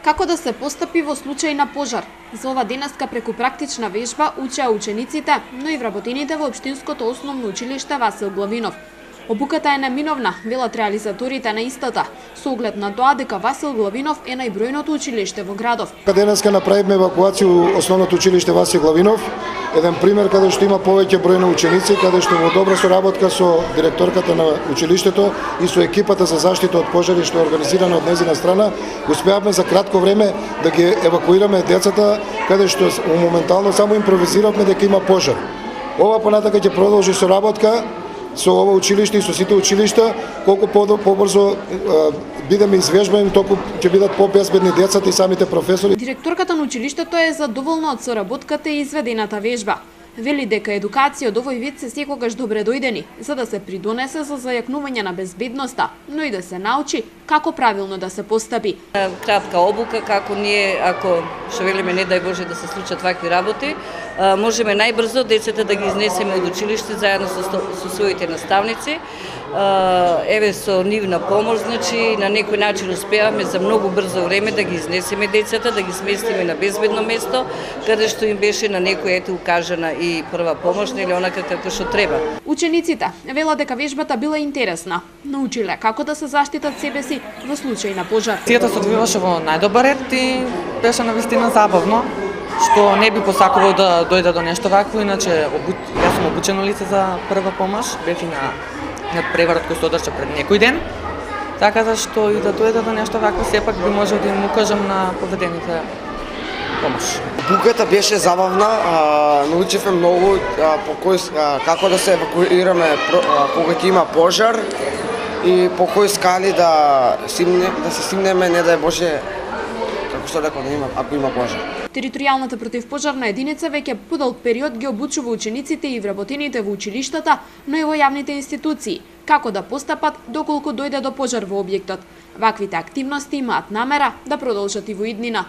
Како да се постапи во случај на пожар? За ова денеска преку практична вежба учеа учениците, но и вработените во Општинското основно училиште Васил Главинов. Обуката е неминовна, велат реализаторите на истата, со оглед на тоа дека Васил Главинов е најбројното училиште во градов. Денеска направивме евакуација основното училиште Васил Главинов, еден пример каде што има повеќе број на ученици, каде што во добра соработка со директорката на училиштето и со екипата за заштита од пожари што е организирана од незина страна, успеавме за кратко време да ги евакуираме децата, каде што моментално само импровизиравме дека има пожар. Ова понатака ќе продолжи соработка со ова училиште и со сите училишта, колку побрзо бидеме извежбани, толку ќе бидат побезбедни децата и самите професори. Директорката на училиштето е задоволна од соработката и изведената вежба. Вели дека едукација од овој вид се секогаш добре дојдени, за да се придонесе за зајакнување на безбедноста, но и да се научи како правилно да се постапи. Кратка обука како ние, ако што велиме не дај Боже да се случат вакви работи, можеме најбрзо децата да ги изнесеме од училиште заедно со своите наставници. Еве со нивна помош, значи на некој начин успеавме за многу брзо време да ги изнесеме децата, да ги сместиме на безбедно место, каде што им беше на некој укажана и прва помош, нели онака како што треба. Учениците велат дека вежбата била интересна. Научиле како да се заштитат себе си во случај на пожар. Сијата се одвиваше во најдобар ред и беше навистина забавно, што не би посакувал да дојде до нешто вакво, иначе јас сум обучено лице за прва помош, бев и на надпреварот кој се одржа пред некој ден, така да што и да дојде до нешто вакво, сепак би можел да им укажам на поведените помош. Буката беше забавна, научивме многу како да се евакуираме кога ќе има пожар и по кои скали да се стигнеме, не дај Боже, како што рекол, ако има пожар. Територијалната противпожарна единица веќе подолг период ги обучува учениците и вработените во училиштата, но и во јавните институции, како да постапат доколку дојде до пожар во објектот. Ваквите активности имаат намера да продолжат и во иднина.